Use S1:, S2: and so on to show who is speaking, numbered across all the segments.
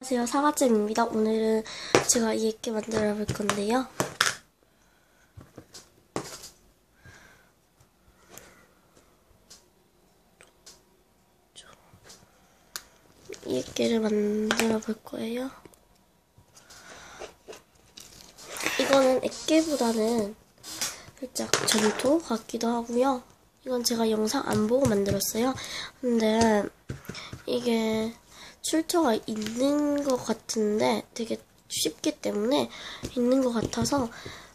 S1: 안녕하세요, 사과잼입니다. 오늘은 제가 이렇게 만들어 볼 건데요. 이렇게를 만들어 볼 거예요. 이거는 액계보다는 살짝 점토 같기도 하고요. 이건 제가 영상 안 보고 만들었어요. 근데 이게 출처가 있는 것 같은데 되게 쉽기 때문에 있는 것 같아서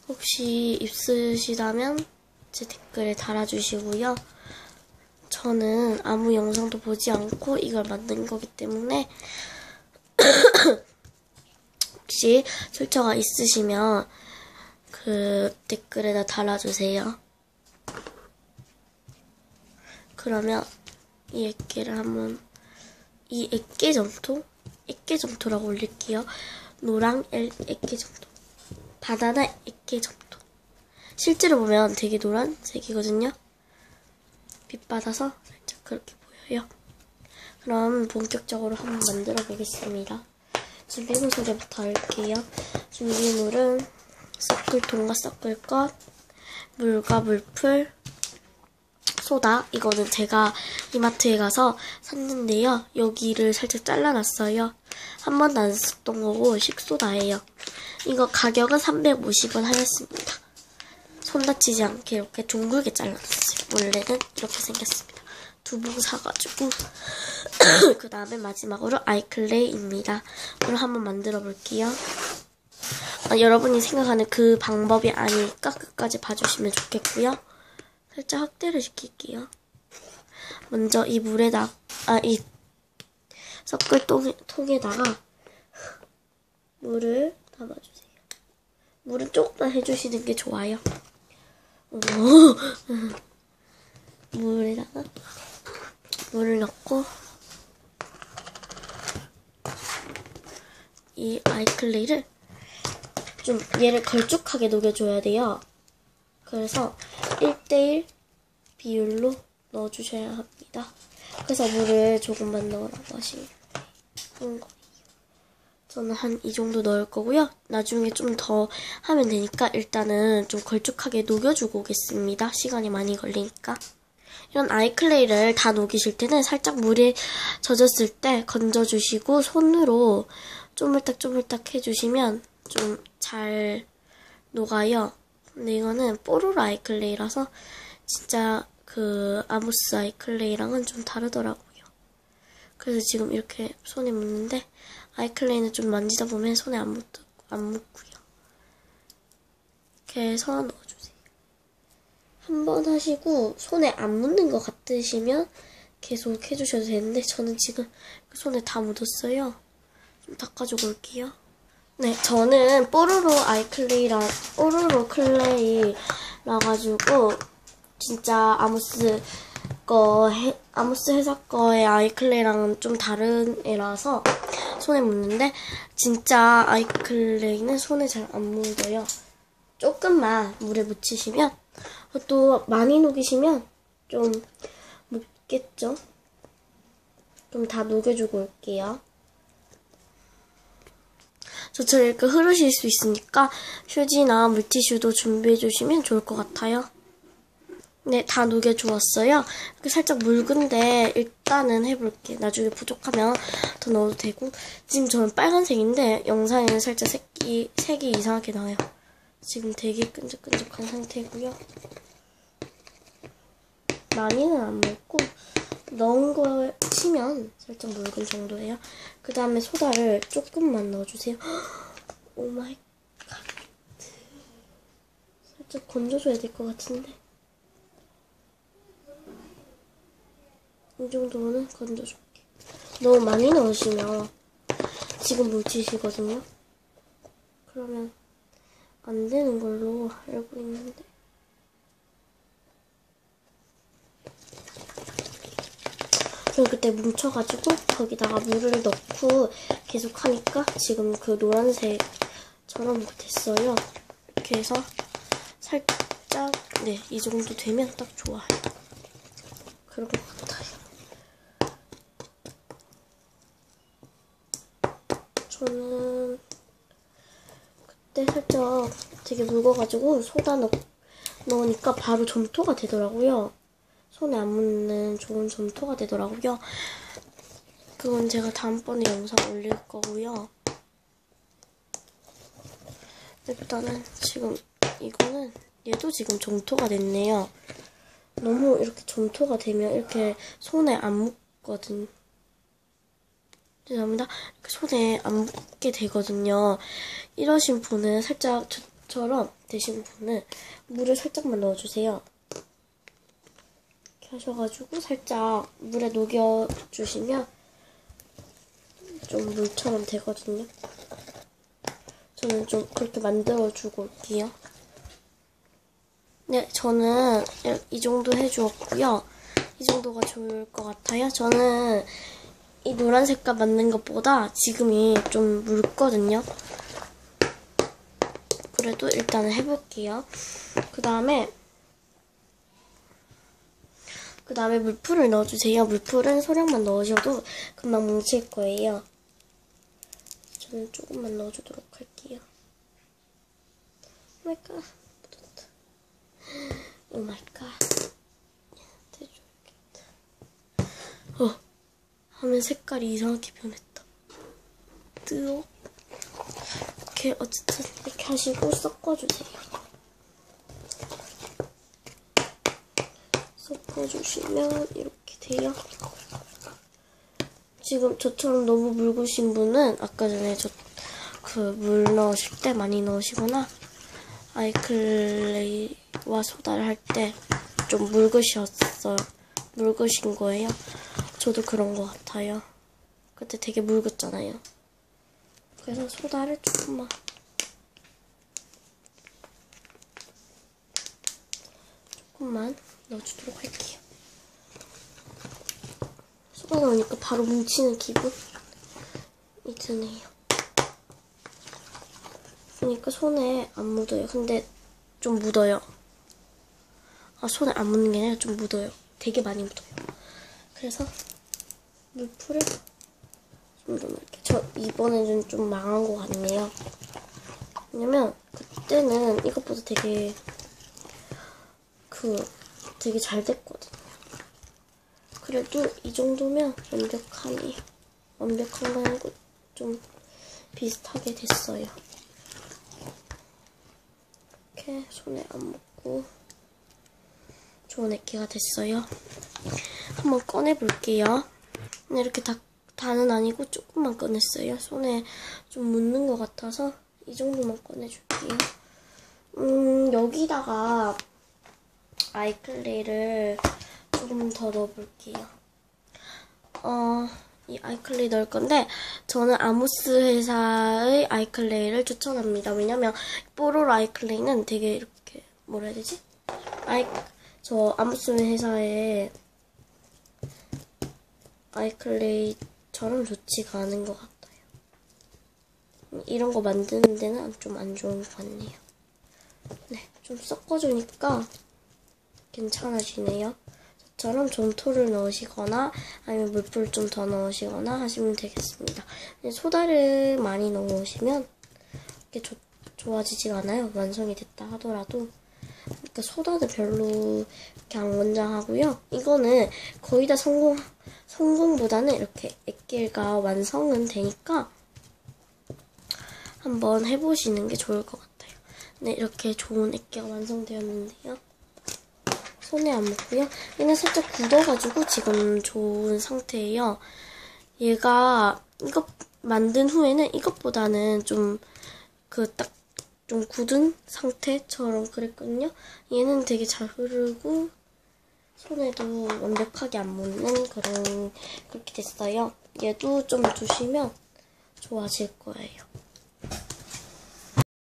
S1: 혹시 있으시다면 제 댓글에 달아주시고요. 저는 아무 영상도 보지 않고 이걸 만든 거기 때문에 혹시 출처가 있으시면 그 댓글에다 달아주세요. 그러면 이 액계를 한번 이 액계점토? 액계점토라고 올릴게요. 노랑 액계점토. 바나나 액계점토. 실제로 보면 되게 노란색이거든요. 빛 받아서 살짝 그렇게 보여요. 그럼 본격적으로 한번 만들어 보겠습니다. 준비물 소개부터 할게요. 준비물은 섞을통과 섞을 것, 물과 물풀, 소다. 이거는 제가 이마트에 가서 샀는데요. 여기를 살짝 잘라놨어요. 한 번도 안 썼던 거고 식소다예요. 이거 가격은 350원 하였습니다. 손 다치지 않게 이렇게 둥글게 잘라놨어요. 원래는 이렇게 생겼습니다. 2봉 사가지고 그 다음에 마지막으로 아이클레이입니다. 그럼 한번 만들어 볼게요. 여러분이 생각하는 그 방법이 아니니까 끝까지 봐주시면 좋겠고요. 살짝 확대를 시킬게요. 먼저 이 물에다가 이 섞을 통에다가 물을 담아주세요. 물은 조금만 해주시는 게 좋아요. 물에다가 물을 넣고 이 아이클레이를 좀 얘를 걸쭉하게 녹여줘야 돼요. 그래서 1:1 비율로 넣어주셔야 합니다. 그래서 물을 조금만 넣으라고 하시면 거예요. 저는 한 이 정도 넣을 거고요. 나중에 좀 더 하면 되니까 일단은 좀 걸쭉하게 녹여주고 오겠습니다. 시간이 많이 걸리니까. 이런 아이클레이를 다 녹이실 때는 살짝 물에 젖었을 때 건져주시고 손으로 쪼물딱쪼물딱 해주시면 좀 잘 녹아요. 근데 이거는 뽀로로 아이클레이라서 진짜 그 아모스 아이클레이랑은 좀 다르더라고요. 그래서 지금 이렇게 손에 묻는데 아이클레이는 좀 만지다 보면 손에 안 묻고요. 이렇게 해서 넣어주세요. 한 번 하시고 손에 안 묻는 것 같으시면 계속 해주셔도 되는데 저는 지금 손에 다 묻었어요. 좀 닦아주고 올게요. 네, 저는 뽀로로 클레이라 가지고 진짜 아모스 회사 거의 아이클레이랑은 좀 다른 애라서 손에 묻는데 진짜 아이클레이는 손에 잘 안 묻어요. 조금만 물에 묻히시면 또 많이 녹이시면 좀 묻겠죠? 좀 다 녹여주고 올게요. 저처럼 이렇게 흐르실 수 있으니까 휴지나 물티슈도 준비해주시면 좋을 것 같아요. 네, 다 녹여주었어요. 이렇게 살짝 묽은데 일단은 해볼게요. 나중에 부족하면 더 넣어도 되고. 지금 저는 빨간색인데 영상에는 살짝 색이 이상하게 나와요. 지금 되게 끈적끈적한 상태고요. 많이는 안 묽고 넣은 거 치면 살짝 묽은 정도예요. 그 다음에 소다를 조금만 넣어주세요. 오 마이 갓. 살짝 건져줘야 될 것 같은데. 이 정도는 건져줄게. 너무 많이 넣으시면 지금 묻히시거든요. 그러면 안 되는 걸로 알고 있는데. 저는 그때 뭉쳐가지고 거기다가 물을 넣고 계속 하니까 지금 그 노란색처럼 됐어요. 이렇게 해서 살짝 네, 이 정도 되면 딱 좋아요. 그런 것 같아요. 저는 그때 살짝 되게 묽어가지고 소다 넣으니까 바로 점토가 되더라고요. 손에 안 묻는 좋은 점토가 되더라고요. 그건 제가 다음번에 영상 올릴 거고요. 일단은 지금 이거는 얘도 지금 점토가 됐네요. 너무 이렇게 점토가 되면 이렇게 손에 안 묻거든요. 죄송합니다. 이렇게 손에 안 묻게 되거든요. 이러신 분은 살짝 저처럼 되신 분은 물을 살짝만 넣어주세요. 이렇게 하셔가지고 살짝 물에 녹여주시면 좀 물처럼 되거든요. 저는 좀 그렇게 만들어주고 올게요. 네, 저는 이 정도 해주었고요. 이 정도가 좋을 것 같아요. 저는 이 노란 색깔 맞는 것보다 지금이 좀 묽거든요. 그래도 일단은 해볼게요. 그 다음에 물풀을 넣어주세요. 물풀은 소량만 넣으셔도 금방 뭉칠 거예요. 저는 조금만 넣어주도록 할게요. 오마이갓. 묻었다. 오마이갓. 대줘야겠다. 화면 색깔이 이상하게 변했다. 뜨어. 이렇게 어쨌든 이렇게 하시고 섞어주세요. 섞어주시면 이렇게 돼요. 지금 저처럼 너무 묽으신 분은 아까 전에 물 넣으실 때 많이 넣으시거나 아이클레이와 소다를 할 때 좀 묽으신 거예요. 저도 그런 것 같아요. 그때 되게 묽었잖아요. 그래서 소다를 조금만 넣어주도록 할게요. 소다 넣으니까 바로 뭉치는 기분이 드네요. 그러니까 손에 안 묻어요. 근데 좀 묻어요. 손에 안 묻는 게 아니라 좀 묻어요. 되게 많이 묻어요. 그래서 물풀을 좀 넣을게요. 저 이번에는 좀 망한 것 같네요. 왜냐면 그때는 이것보다 되게 잘 됐거든요. 그래도 이 정도면 완벽하네요. 완벽한 건 아니고 좀 비슷하게 됐어요. 이렇게 손에 안 묻고 좋은 액기가 됐어요. 한번 꺼내볼게요. 이렇게 다는 아니고 조금만 꺼냈어요. 손에 좀 묻는 것 같아서 이 정도만 꺼내줄게요. 여기다가 아이클레이를 조금 더 넣어볼게요. 이 아이클레이 넣을 건데 저는 아모스 회사의 아이클레이를 추천합니다. 왜냐면 뽀로로 아이클레이는 되게 이렇게 뭐라 해야 되지? 저 아모스 회사의 아이클레이처럼 좋지가 않은 것 같아요. 이런 거 만드는 데는 좀 안 좋은 것 같네요. 네, 좀 섞어주니까 괜찮아지네요. 저처럼 점토를 넣으시거나 아니면 물풀 좀 더 넣으시거나 하시면 되겠습니다. 소다를 많이 넣으시면 이렇게 좋아지지가 않아요. 완성이 됐다 하더라도. 그러니까 소다도 별로 이렇게 안 권장하고요. 이거는 거의 다 성공보다는 이렇게 액계가 완성은 되니까 한번 해보시는 게 좋을 것 같아요. 네, 이렇게 좋은 액계가 완성되었는데요. 손에 안 묻고요. 얘는 살짝 굳어가지고 지금 좋은 상태예요. 얘가 이거 만든 후에는 이것보다는 좀 좀 굳은 상태처럼 그랬거든요. 얘는 되게 잘 흐르고 손에도 완벽하게 안 묻는 그렇게 됐어요. 얘도 좀 두시면 좋아질 거예요.